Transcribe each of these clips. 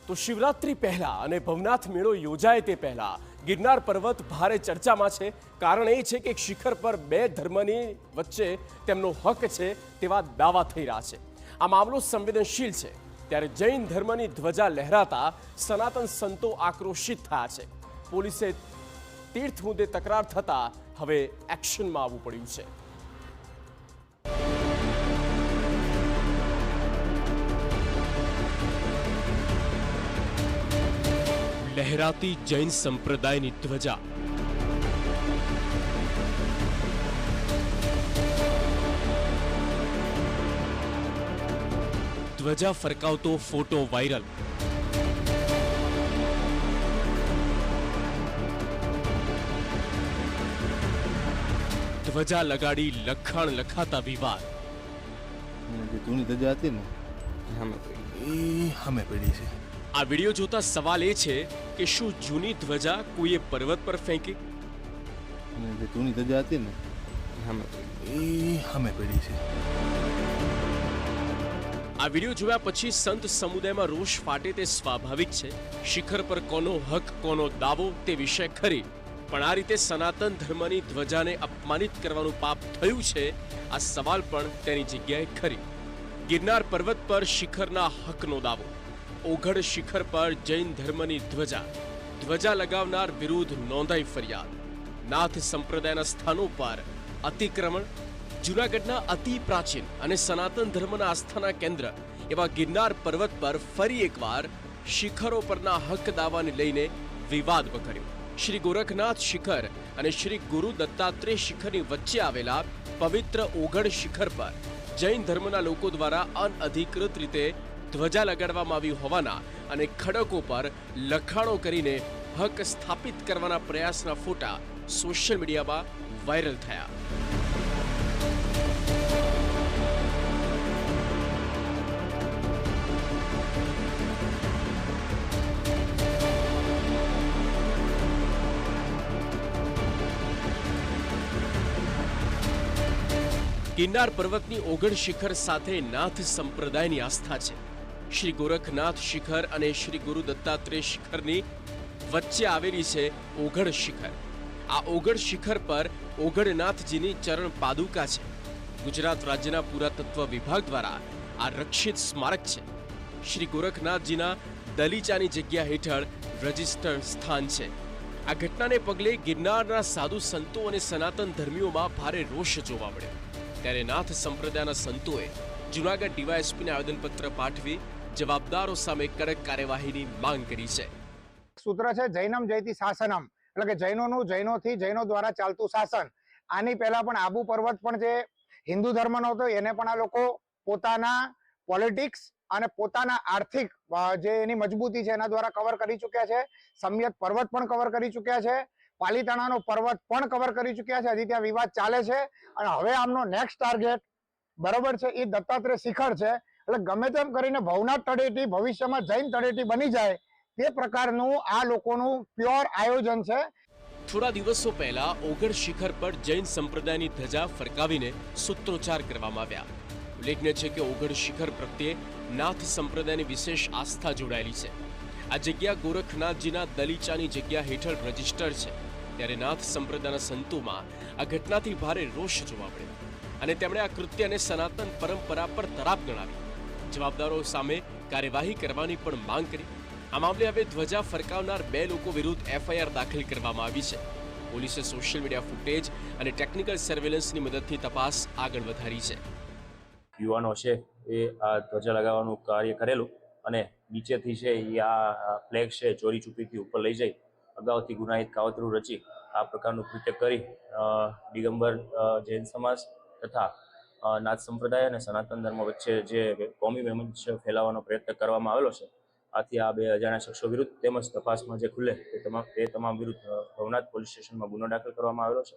તો શિવરાત્રી પહેલા અને ભવનાથ મેળો યોજાય તે પહેલા ગિરનાર પર્વત ભારે ચર્ચામાં છે। કારણ એ છે કે શિખર પર બે ધર્મની વચ્ચે તેમનો હક છે તેવા દાવા થઈ રહ્યા છે। આ મામલો સંવેદનશીલ છે, ત્યારે જૈન ધર્મની ધ્વજા લહેરાતા સનાતન સંતો આક્રોશિત થયા છે। પોલીસે તીર્થ મુદ્દે તકરાર થતા હવે એક્શનમાં આવવું પડ્યું છે। लहराती जैन संप्रदायनी ध्वजा, ध्वजा फरकावतो फोटो वायरल। ध्वजा लगाड़ी लखाण लखाता विवाद। जूनी ध्वजा आती ने हमें पड़ी है। आ वीडियो जोता सवाल ए छे कि शू जूनी ध्वजा कोઈએ पर्वत पर फेंकी? जूनी ध्वजा आती ने हमें पड़ी है। आ वीडियो जोया પછી સંત સમુદાયમાં રોષ ફાટે તે સ્વાભાવિક છે। શિખર પર કોનો હક કોનો દાવો તે વિષય ખરી, પણ આ રીતે સનાતન ધર્મની ધ્વજાને અપમાનિત કરવાનું પાપ થયું છે, આ સવાલ પણ તેની જગ્યાએ ખરી। ગિરનાર પર્વત પર શિખરના હકનો દાવો, ઓઘડ શિખર પર જૈન ધર્મની ધ્વજા, ધ્વજા લગાવનાર વિરુદ્ધ નોંધાઈ ફરિયાદ। નાથ સંપ્રદાયના સ્થાનો પર અતિક્રમણ। જૂનાગઢના અતિ પ્રાચીન અને સનાતન ધર્મના આસ્થાના કેન્દ્ર એવા ગિરનાર પર્વત પર ફરી એકવાર શિખરો પરના હક દાવાને લઈને વિવાદ વકર્યો। શ્રી ગોરખનાથ શિખર અને શ્રી ગુરુ દત્તાત્રેય શિખરની વચ્ચે આવેલા પવિત્ર ઓઘડ શિખર પર જૈન ધર્મના લોકો દ્વારા અનઅધિકૃત રીતે ધ્વજા લગાડવામાં આવી હોવાના અને ખડકો પર લખાણો કરીને હક સ્થાપિત કરવાના પ્રયાસના ફોટા સોશિયલ મીડિયામાં વાયરલ થયા। ગિરનાર પર્વતની ઓઘડ શિખર સાથે નાથ સંપ્રદાયની આસ્થા છે। શ્રી ગોરખનાથ શિખર અને શ્રી ગુરુ દત્તાત્રેય શિખરની વચ્ચે આવેલી છે ઓઘડ શિખર। આ ઓઘડ શિખર પર ઓઘડનાથજીની ચરણ પાદુકા છે। ગુજરાત રાજ્યના પુરાતત્વ વિભાગ દ્વારા આ રક્ષિત સ્મારક છે। શ્રી ગોરખનાથજીના દલીચાની જગ્યા હેઠળ રજિસ્ટર્ડ સ્થાન છે। આ ઘટનાને પગલે ગિરનારના સાધુ સંતો અને સનાતન ધર્મીઓમાં ભારે રોષ જોવા મળ્યો, ત્યારે નાથ સંપ્રદાયના સંતોએ જૂનાગઢ ડીવાયએસપીને આવેદનપત્ર પાઠવી જવાબદારો સામે કડક કાર્યવાહીની માંગ કરી છે। સૂત્ર છે જૈનમ જયતિ શાસનમ, એટલે કે જૈનોનું જૈનોથી જૈનો દ્વારા ચાલતું શાસન। આની પહેલા પણ આબુ પર્વત પણ જે હિન્દુ ધર્મનો હતો એને પણ આ લોકો પોતાના પોલિટિક્સ અને પોતાના આર્થિક જે એની મજબૂતી છે એના દ્વારા કવર કરી ચૂક્યા છે। સમ્યત પર્વત પણ કવર કરી ચૂક્યા છે, પાલીતાણાનો પર્વત પણ કવર કરી ચૂક્યા છે। હજી ત્યાં વિવાદ ચાલે છે અને હવે આમનો નેક્સ્ટ ટાર્ગેટ બરોબર છે એ દત્તાત્રેય શિખર છે। એટલે ગમે તેમ કરીને ભવનાથ તળેટી ભવિષ્યમાં જૈન તળેટી બની જાય તે પ્રકારનું આ લોકોનું પ્યોર આયોજન છે। થોડા દિવસો પહેલા ઓઘડ શિખર પર જૈન સંપ્રદાયની ધજા ફરકાવીને સૂત્રોચ્ચાર કરવામાં આવ્યા। ઉલ્લેખનીય છે કે ઓઘડ શિખર પ્રત્યે નાથ સંપ્રદાયની વિશેષ આસ્થા જોડાયેલી છે। આ જગ્યા ગોરખનાથજીના દલીચાની જગ્યા હેઠળ રજિસ્ટર્ડ છે, ત્યારે નાથ સંપ્રદાયના સંતોમાં આ ઘટનાથી ભારે રોષ જોવા મળ્યો અને તેમણે આ કૃત્યને સનાતન પરંપરા પર તરાપ ગણાવી જવાબદારો સામે કાર્યવાહી કરવાની પણ માંગ કરી। આ મામલે હવે ધ્વજા ફરકાવનાર બે લોકો વિરુદ્ધ એફઆઈઆર દાખલ કરવામાં આવી છે। પોલીસે સોશિયલ મીડિયા ફૂટેજ અને ટેકનિકલ સર્વેલન્સની મદદથી તપાસ આગળ વધારી છે। યુવાનો છે એ આ ધ્વજા લગાવવાનું કાર્ય કરેલું અને નીચેથી છે એ આ ફ્લેગ છે ચોરી છુપીથી ઉપર લઈ જઈ અગાઉથી ગુનાહિત કાવતરું રચી આ પ્રકારનું કૃત્ય કરી દિગંબર જૈન સમાજ તથા નાથ સંપ્રદાય અને સનાતન ધર્મ વચ્ચે જે કોમી વૈમનસ્ય ફેલાવવાનો પ્રયત્ન કરવામાં આવેલો છે। આથી આ બે અજાણ્યા શખ્સો વિરુદ્ધ તેમજ તપાસમાં જે ખુલે તે તમામ વિરુદ્ધ ભવનાથ પોલીસ સ્ટેશનમાં ગુનો દાખલ કરવામાં આવેલો છે।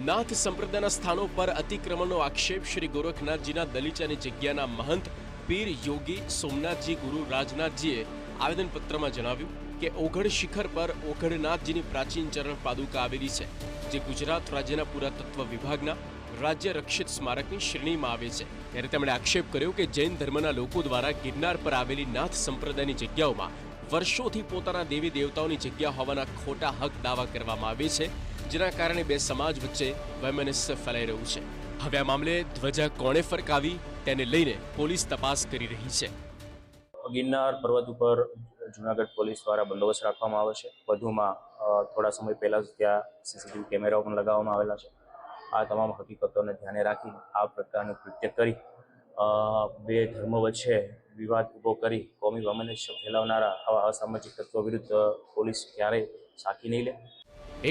નાથ સંપ્રદાયના સ્થાનો પર અતિક્રમણનો આક્ષેપ શ્રી ગોરખનાથજીના દલીચાની જગ્યાના મહંત પીર યોગી સોમનાથજી ગુરુ રાજનાથજીએ આવેદનપત્રમાં જણાવ્યું કે ઓઘડ શિખર પર ઓઘડનાથજીની પ્રાચીન ચરણ પાદુકા આવેલી છે, જે ગુજરાત રાજ્યના પુરાતત્વ વિભાગના રાજ્ય રક્ષિત સ્મારકની શ્રેણીમાં આવે છે। ત્યારે તેમણે આક્ષેપ કર્યો કે જૈન ધર્મના લોકો દ્વારા ગિરનાર પર આવેલી નાથ સંપ્રદાયની જગ્યાઓમાં વર્ષોથી પોતાના દેવી દેવતાઓની જગ્યા હોવાના ખોટા હક દાવા કરવામાં આવે છે, જેના કારણે બે સમાજ વચ્ચે વૈમનસ્ય ફેલાઈ રહ્યું છે. હવે આ મામલે ધ્વજા કોણે ફરકાવી તેને લઈને પોલીસ તપાસ કરી રહી છે. ગિરનાર પર્વત ઉપર જુનાગઢ પોલીસ દ્વારા બંદોબસ્ત રાખવામાં આવે છે. વધુમાં થોડા સમય પહેલા જ ત્યાં સીસીટીવી કેમેરાઓ પણ લગાવવામાં આવેલા છે. આ તમામ હકીકતોને ધ્યાને રાખી આ પ્રકારનું કૃત્ય કરી બે ધર્મ વચ્ચે વિવાદ ઊભો કરી કોમી વૈમનસ્ય ફેલાવનારા આવા અસામાજિક તત્વો વિરુદ્ધ પોલીસ ક્યારેય સાકી નહીં લે.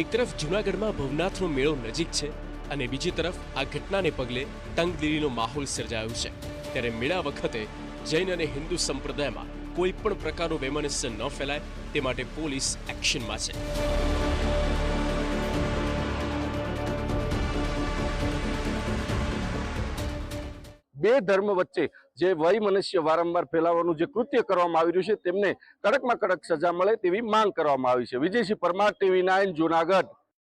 એક તરફ જૂનાગઢમાં ભવનાથનો મેળો નજીક છે અને બીજી તરફ આ ઘટનાને પગલે તંગદિલીનો માહોલ સર્જાયો છે. ત્યારે મેળા વખતે જૈન અને હિન્દુ સંપ્રદાયમાં કોઈ પણ પ્રકારનું વૈમનસ્ય ન ફેલાય તે માટે પોલીસ એક્શનમાં છે. બે ધર્મ વચ્ચે જે વૈમનસ્ય વારંવાર ફેલાવવાનું જે કૃત્ય કરવામાં આવી રહ્યું છે તેમને કડકમાં કડક સજા મળે તેવી માંગ કરવામાં આવી છે. વિજયસિંહ પરમાર, TV9, જૂનાગઢ.